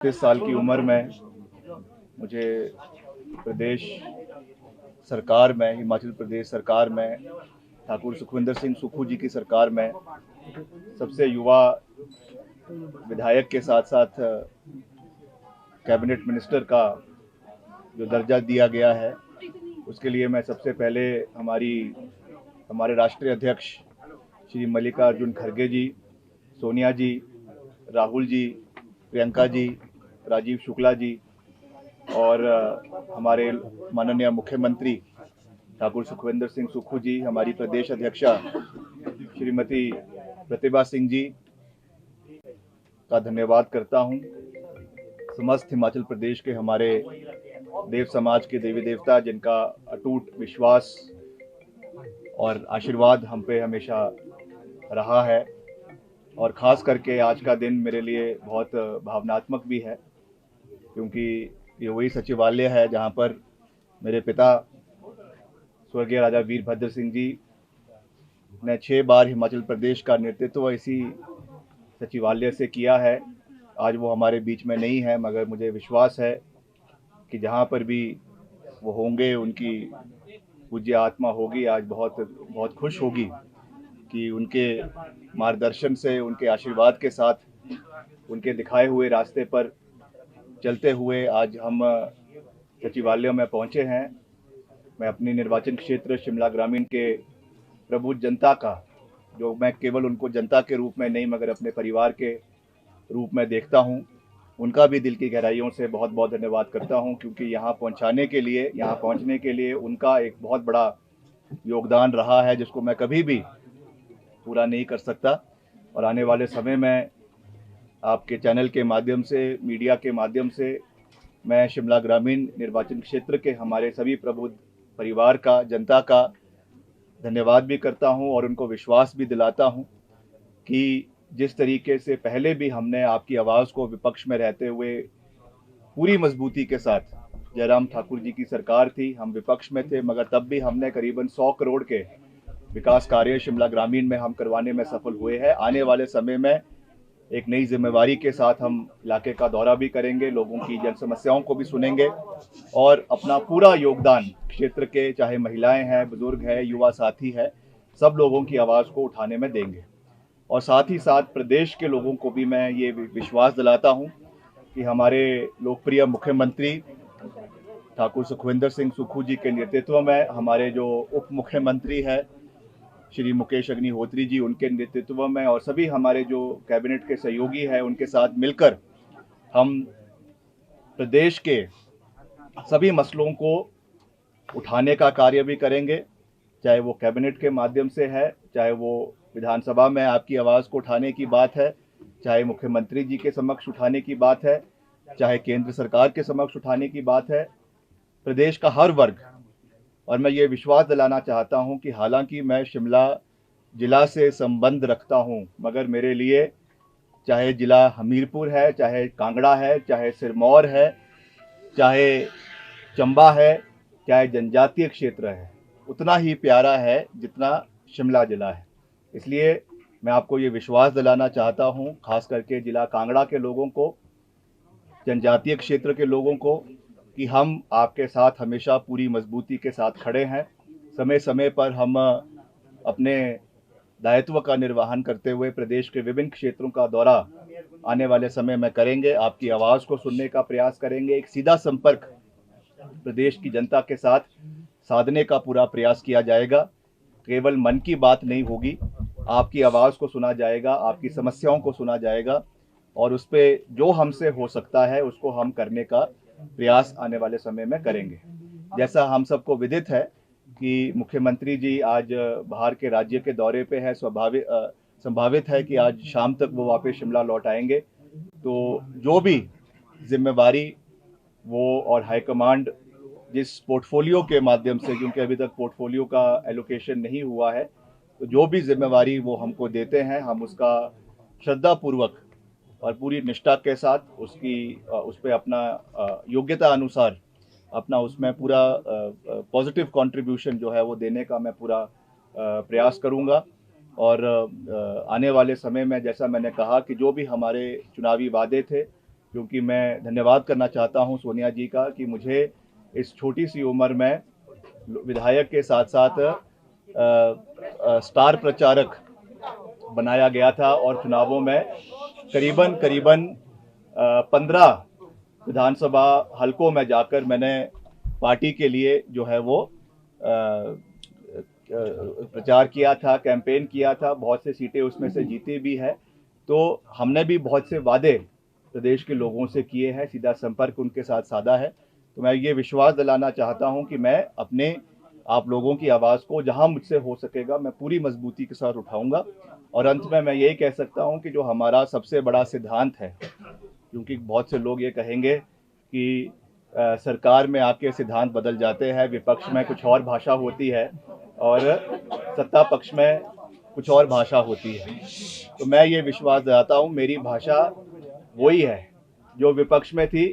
30 साल की उम्र में मुझे प्रदेश सरकार में, हिमाचल प्रदेश सरकार में, ठाकुर सुखविंदर सिंह सुक्खू जी की सरकार में सबसे युवा विधायक के साथ साथ कैबिनेट मिनिस्टर का जो दर्जा दिया गया है, उसके लिए मैं सबसे पहले हमारे राष्ट्रीय अध्यक्ष श्री मल्लिकार्जुन खड़गे जी, सोनिया जी, राहुल जी, प्रियंका जी, राजीव शुक्ला जी और हमारे माननीय मुख्यमंत्री ठाकुर सुखविंदर सिंह सुक्खू जी, हमारी प्रदेश अध्यक्षा श्रीमती प्रतिभा सिंह जी का धन्यवाद करता हूं। समस्त हिमाचल प्रदेश के हमारे देव समाज के देवी देवता, जिनका अटूट विश्वास और आशीर्वाद हम पे हमेशा रहा है, और ख़ास करके आज का दिन मेरे लिए बहुत भावनात्मक भी है, क्योंकि ये वही सचिवालय है जहाँ पर मेरे पिता स्वर्गीय राजा वीरभद्र सिंह जी ने 6 बार हिमाचल प्रदेश का नेतृत्व इसी सचिवालय से किया है। आज वो हमारे बीच में नहीं है, मगर मुझे विश्वास है कि जहाँ पर भी वो होंगे, उनकी पूज्य आत्मा होगी आज बहुत बहुत खुश होगी कि उनके मार्गदर्शन से, उनके आशीर्वाद के साथ, उनके दिखाए हुए रास्ते पर चलते हुए आज हम सचिवालय में पहुँचे हैं। मैं अपनी निर्वाचन क्षेत्र शिमला ग्रामीण के प्रबुद्ध जनता का, जो मैं केवल उनको जनता के रूप में नहीं मगर अपने परिवार के रूप में देखता हूं, उनका भी दिल की गहराइयों से बहुत बहुत धन्यवाद करता हूं, क्योंकि यहाँ पहुँचने के लिए उनका एक बहुत बड़ा योगदान रहा है, जिसको मैं कभी भी पूरा नहीं कर सकता। और आने वाले समय में आपके चैनल के माध्यम से, मीडिया के माध्यम से मैं शिमला ग्रामीण निर्वाचन क्षेत्र के हमारे सभी प्रबुद्ध परिवार का, जनता का धन्यवाद भी करता हूं और उनको विश्वास भी दिलाता हूं कि जिस तरीके से पहले भी हमने आपकी आवाज़ को विपक्ष में रहते हुए पूरी मजबूती के साथ, जयराम ठाकुर जी की सरकार थी, हम विपक्ष में थे, मगर तब भी हमने करीबन 100 करोड़ के विकास कार्य शिमला ग्रामीण में हम करवाने में सफल हुए हैं। आने वाले समय में एक नई जिम्मेवारी के साथ हम इलाके का दौरा भी करेंगे, लोगों की जन समस्याओं को भी सुनेंगे और अपना पूरा योगदान क्षेत्र के, चाहे महिलाएं हैं, बुजुर्ग हैं, युवा साथी हैं, सब लोगों की आवाज़ को उठाने में देंगे। और साथ ही साथ प्रदेश के लोगों को भी मैं ये विश्वास दिलाता हूं कि हमारे लोकप्रिय मुख्यमंत्री ठाकुर सुखविंदर सिंह सुक्खू जी के नेतृत्व में, हमारे जो उप मुख्यमंत्री हैं श्री मुकेश अग्निहोत्री जी, उनके नेतृत्व में, और सभी हमारे जो कैबिनेट के सहयोगी हैं, उनके साथ मिलकर हम प्रदेश के सभी मसलों को उठाने का कार्य भी करेंगे, चाहे वो कैबिनेट के माध्यम से है, चाहे वो विधानसभा में आपकी आवाज़ को उठाने की बात है, चाहे मुख्यमंत्री जी के समक्ष उठाने की बात है, चाहे केंद्र सरकार के समक्ष उठाने की बात है। प्रदेश का हर वर्ग, और मैं ये विश्वास दिलाना चाहता हूं कि हालांकि मैं शिमला जिला से संबंध रखता हूं, मगर मेरे लिए चाहे जिला हमीरपुर है, चाहे कांगड़ा है, चाहे सिरमौर है, चाहे चंबा है, चाहे जनजातीय क्षेत्र है, उतना ही प्यारा है जितना शिमला जिला है। इसलिए मैं आपको ये विश्वास दिलाना चाहता हूँ, खास करके जिला कांगड़ा के लोगों को, जनजातीय क्षेत्र के लोगों को, कि हम आपके साथ हमेशा पूरी मजबूती के साथ खड़े हैं। समय समय पर हम अपने दायित्व का निर्वहन करते हुए प्रदेश के विभिन्न क्षेत्रों का दौरा आने वाले समय में करेंगे, आपकी आवाज़ को सुनने का प्रयास करेंगे, एक सीधा संपर्क प्रदेश की जनता के साथ साधने का पूरा प्रयास किया जाएगा। केवल मन की बात नहीं होगी, आपकी आवाज़ को सुना जाएगा, आपकी समस्याओं को सुना जाएगा, और उस पर जो हमसे हो सकता है उसको हम करने का प्रयास आने वाले समय में करेंगे। जैसा हम सबको विदित है कि मुख्यमंत्री जी आज बाहर के राज्य के दौरे पे है, संभावित है कि आज शाम तक वो वापस शिमला लौट आएंगे। तो जो भी जिम्मेवारी वो और हाईकमांड जिस पोर्टफोलियो के माध्यम से, क्योंकि अभी तक पोर्टफोलियो का एलोकेशन नहीं हुआ है, तो जो भी जिम्मेवारी वो हमको देते हैं, हम उसका श्रद्धापूर्वक और पूरी निष्ठा के साथ उस पर अपना योग्यता अनुसार अपना उसमें पूरा पॉजिटिव कंट्रीब्यूशन जो है वो देने का मैं पूरा प्रयास करूंगा। और आने वाले समय में, जैसा मैंने कहा कि जो भी हमारे चुनावी वादे थे, क्योंकि मैं धन्यवाद करना चाहता हूं सोनिया जी का कि मुझे इस छोटी सी उम्र में विधायक के साथ साथ स्टार प्रचारक बनाया गया था और चुनावों में करीबन करीबन 15 विधानसभा हलकों में जाकर मैंने पार्टी के लिए जो है वो प्रचार किया था, कैंपेन किया था, बहुत से सीटें उसमें से जीती भी है। तो हमने भी बहुत से वादे प्रदेश के लोगों से किए हैं, सीधा संपर्क उनके साथ साधा है। तो मैं ये विश्वास दिलाना चाहता हूं कि मैं अपने आप लोगों की आवाज़ को जहां मुझसे हो सकेगा मैं पूरी मजबूती के साथ उठाऊंगा। और अंत में मैं यही कह सकता हूं कि जो हमारा सबसे बड़ा सिद्धांत है, क्योंकि बहुत से लोग ये कहेंगे कि सरकार में आके सिद्धांत बदल जाते हैं, विपक्ष में कुछ और भाषा होती है और सत्ता पक्ष में कुछ और भाषा होती है। तो मैं ये विश्वास दिलाता हूँ मेरी भाषा वही है जो विपक्ष में थी,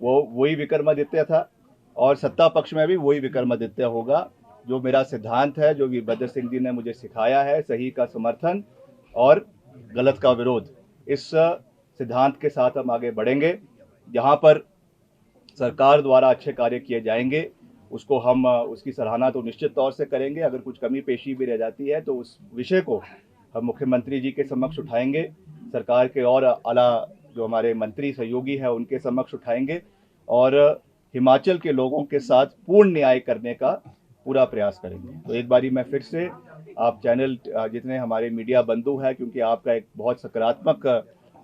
वो वही विक्रमादित्य था और सत्ता पक्ष में भी वही विक्रमादित्य होगा। जो मेरा सिद्धांत है, जो वीरभद्र सिंह जी ने मुझे सिखाया है, सही का समर्थन और गलत का विरोध, इस सिद्धांत के साथ हम आगे बढ़ेंगे। जहाँ पर सरकार द्वारा अच्छे कार्य किए जाएंगे उसको हम उसकी सराहना तो निश्चित तौर से करेंगे। अगर कुछ कमी पेशी भी रह जाती है तो उस विषय को हम मुख्यमंत्री जी के समक्ष उठाएंगे, सरकार के और आला जो हमारे मंत्री सहयोगी हैं उनके समक्ष उठाएंगे और हिमाचल के लोगों के साथ पूर्ण न्याय करने का पूरा प्रयास करेंगे। तो एक बारी मैं फिर से आप चैनल जितने हमारे मीडिया बंधु हैं, क्योंकि आपका एक बहुत सकारात्मक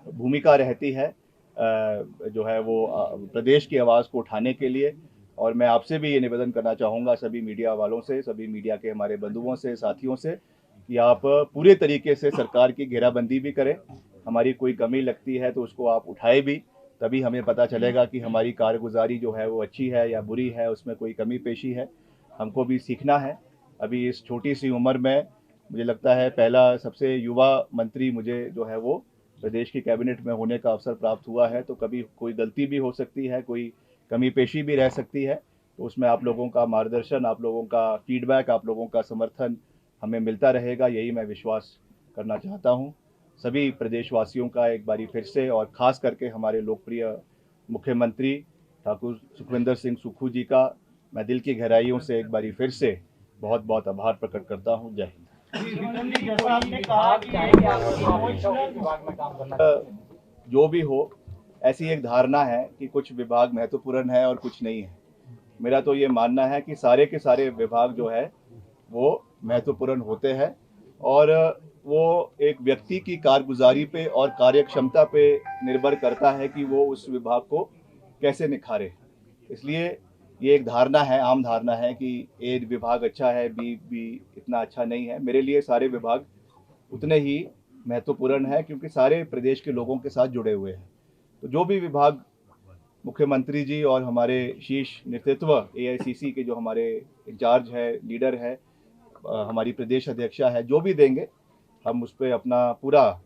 भूमिका रहती है जो है वो प्रदेश की आवाज़ को उठाने के लिए, और मैं आपसे भी ये निवेदन करना चाहूँगा सभी मीडिया वालों से, सभी मीडिया के हमारे बंधुओं से, साथियों से, कि आप पूरे तरीके से सरकार की घेराबंदी भी करें। हमारी कोई कमी लगती है तो उसको आप उठाए भी, तभी हमें पता चलेगा कि हमारी कारगुजारी जो है वो अच्छी है या बुरी है, उसमें कोई कमी पेशी है। हमको भी सीखना है। अभी इस छोटी सी उम्र में मुझे लगता है पहला सबसे युवा मंत्री मुझे जो है वो प्रदेश की कैबिनेट में होने का अवसर प्राप्त हुआ है। तो कभी कोई गलती भी हो सकती है, कोई कमी पेशी भी रह सकती है, तो उसमें आप लोगों का मार्गदर्शन, आप लोगों का फीडबैक, आप लोगों का समर्थन हमें मिलता रहेगा, यही मैं विश्वास करना चाहता हूँ। सभी प्रदेशवासियों का एक बारी फिर से, और ख़ास करके हमारे लोकप्रिय मुख्यमंत्री ठाकुर सुखविंदर सिंह सुक्खू जी का मैं दिल की गहराइयों से एक बारी फिर से बहुत बहुत आभार प्रकट करता हूँ। जय हिंद। जो भी हो, ऐसी एक धारणा है कि कुछ विभाग महत्वपूर्ण है और कुछ नहीं है। मेरा तो ये मानना है कि सारे के सारे विभाग जो है वो महत्वपूर्ण होते हैं और वो एक व्यक्ति की कारगुजारी पे और कार्यक्षमता पे निर्भर करता है कि वो उस विभाग को कैसे निखारे। इसलिए ये एक धारणा है, आम धारणा है कि ए विभाग अच्छा है, बी इतना अच्छा नहीं है। मेरे लिए सारे विभाग उतने ही महत्वपूर्ण है, क्योंकि सारे प्रदेश के लोगों के साथ जुड़े हुए हैं। तो जो भी विभाग मुख्यमंत्री जी और हमारे शीर्ष नेतृत्व एआईसीसी के जो हमारे इंचार्ज है, लीडर है, हमारी प्रदेश अध्यक्षा है, जो भी देंगे हम उस पर अपना पूरा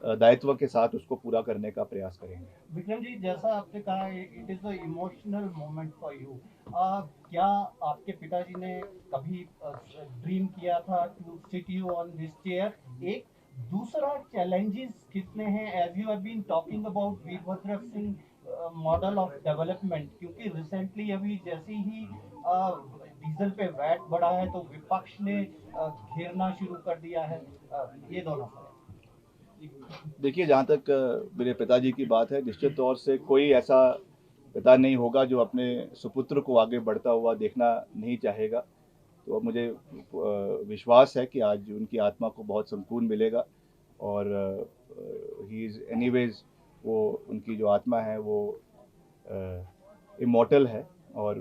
दायित्व के साथ उसको पूरा करने का प्रयास करेंगे। विक्रम जी, जैसा आपने कहा it is a emotional moment for you, क्या आपके पिताजी ने कभी ड्रीम किया था to sit you on this chair? एक दूसरा, चैलेंजेस कितने हैं as you have been talking about Virbhadra Singh model of development, क्योंकि रिसेंटली अभी जैसे ही डीजल पे वैट बढ़ा है तो विपक्ष ने घेरना शुरू कर दिया है। ये दोनों देखिए, जहाँ तक मेरे पिताजी की बात है, निश्चित तौर से कोई ऐसा पिता नहीं होगा जो अपने सुपुत्र को आगे बढ़ता हुआ देखना नहीं चाहेगा। तो मुझे विश्वास है कि आज उनकी आत्मा को बहुत सुकून मिलेगा और ही इज़ एनीवेज, वो उनकी जो आत्मा है वो इमॉर्टल है और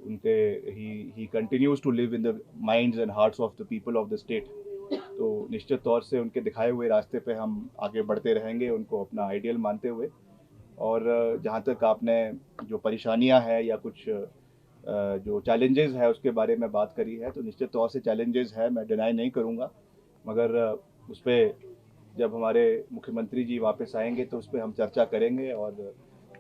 उनके ही continues to live in the minds and hearts of the people of the state. तो निश्चित तौर से उनके दिखाए हुए रास्ते पे हम आगे बढ़ते रहेंगे, उनको अपना आइडियल मानते हुए। और जहाँ तक आपने जो परेशानियाँ हैं या कुछ जो चैलेंजेस है उसके बारे में बात करी है, तो निश्चित तौर से चैलेंजेस है, मैं डिनाई नहीं करूँगा, मगर उस पर जब हमारे मुख्यमंत्री जी वापस आएंगे तो उस पर हम चर्चा करेंगे और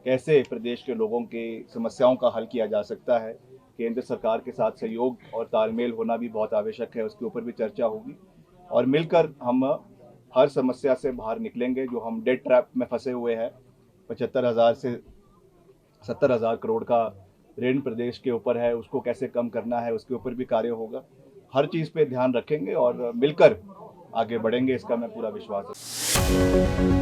कैसे प्रदेश के लोगों की समस्याओं का हल किया जा सकता है। केंद्र सरकार के साथ सहयोग और तालमेल होना भी बहुत आवश्यक है, उसके ऊपर भी चर्चा होगी और मिलकर हम हर समस्या से बाहर निकलेंगे जो हम डेड ट्रैप में फंसे हुए हैं। 75,000 से 70,000 करोड़ का ऋण प्रदेश के ऊपर है, उसको कैसे कम करना है, उसके ऊपर भी कार्य होगा। हर चीज़ पे ध्यान रखेंगे और मिलकर आगे बढ़ेंगे, इसका मैं पूरा विश्वास रखता हूँ।